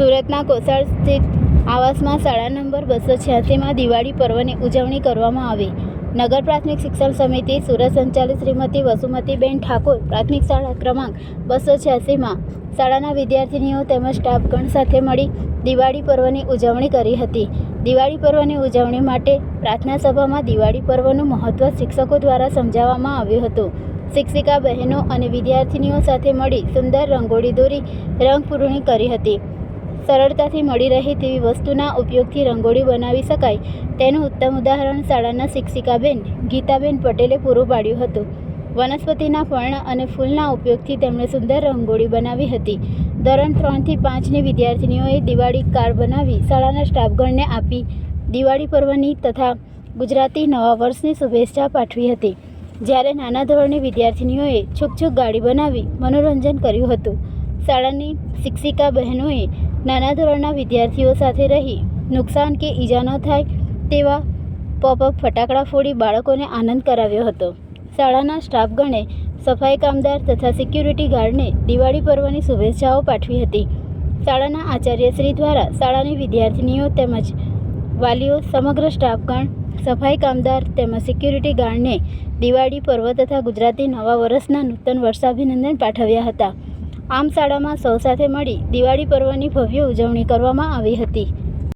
સુરતના કોસાળ સ્થિત આવાસમાં શાળા નંબર 286માં દિવાળી પર્વની ઉજવણી કરવામાં આવી. નગર પ્રાથમિક શિક્ષણ સમિતિ સુરત સંચાલિત શ્રીમતી વસુમતીબેન ઠાકોર પ્રાથમિક શાળા ક્રમાંક 286માં શાળાના વિદ્યાર્થીનીઓ તેમજ સ્ટાફગણ સાથે મળી દિવાળી પર્વની ઉજવણી કરી હતી. દિવાળી પર્વની ઉજવણી માટે પ્રાર્થના સભામાં દિવાળી પર્વનું મહત્વ શિક્ષકો દ્વારા સમજાવવામાં આવ્યું હતું. શિક્ષિકા બહેનો અને વિદ્યાર્થીનીઓ સાથે મળી સુંદર રંગોળી દોરી રંગપૂરણી કરી હતી. સરળતાથી મળી રહે તેવી વસ્તુના ઉપયોગથી રંગોળી બનાવી શકાય તેનું ઉત્તમ ઉદાહરણ શાળાના શિક્ષિકાબેન ગીતાબેન પટેલે પૂરું પાડ્યું હતું. વનસ્પતિના પર્ણ અને ફૂલના ઉપયોગથી તેમણે સુંદર રંગોળી બનાવી હતી. ધોરણ 3 થી 5ની વિદ્યાર્થીનીઓએ દિવાળી કાર્ડ બનાવી શાળાના સ્ટાફગણને આપી દિવાળી પર્વની તથા ગુજરાતી નવા વર્ષની શુભેચ્છા પાઠવી હતી. જ્યારે નાના ધોરણની વિદ્યાર્થીનીઓએ છૂક ગાડી બનાવી મનોરંજન કર્યું હતું. શાળાની શિક્ષિકા બહેનોએ નાના ધોરણના વિદ્યાર્થીઓ સાથે રહી નુકસાન કે ઈજા ન થાય તેવા પોપઅપ ફટાકડા ફોડી બાળકોને આનંદ કરાવ્યો હતો. શાળાના સ્ટાફગણે સફાઈ કામદાર તથા સિક્યુરિટી ગાર્ડને દિવાળી પર્વની શુભેચ્છાઓ પાઠવી હતી. શાળાના આચાર્યશ્રી દ્વારા શાળાની વિદ્યાર્થીનીઓ તેમજ વાલીઓ સમગ્ર સ્ટાફગણ સફાઈ કામદાર તેમજ સિક્યુરિટી ગાર્ડને દિવાળી પર્વ તથા ગુજરાતી નવા વર્ષના નૂતન વર્ષાભિનંદન પાઠવ્યા હતા. આમ શાળામાં સૌ સાથે મળી દિવાળી પર્વની ભવ્ય ઉજવણી કરવામાં આવી હતી.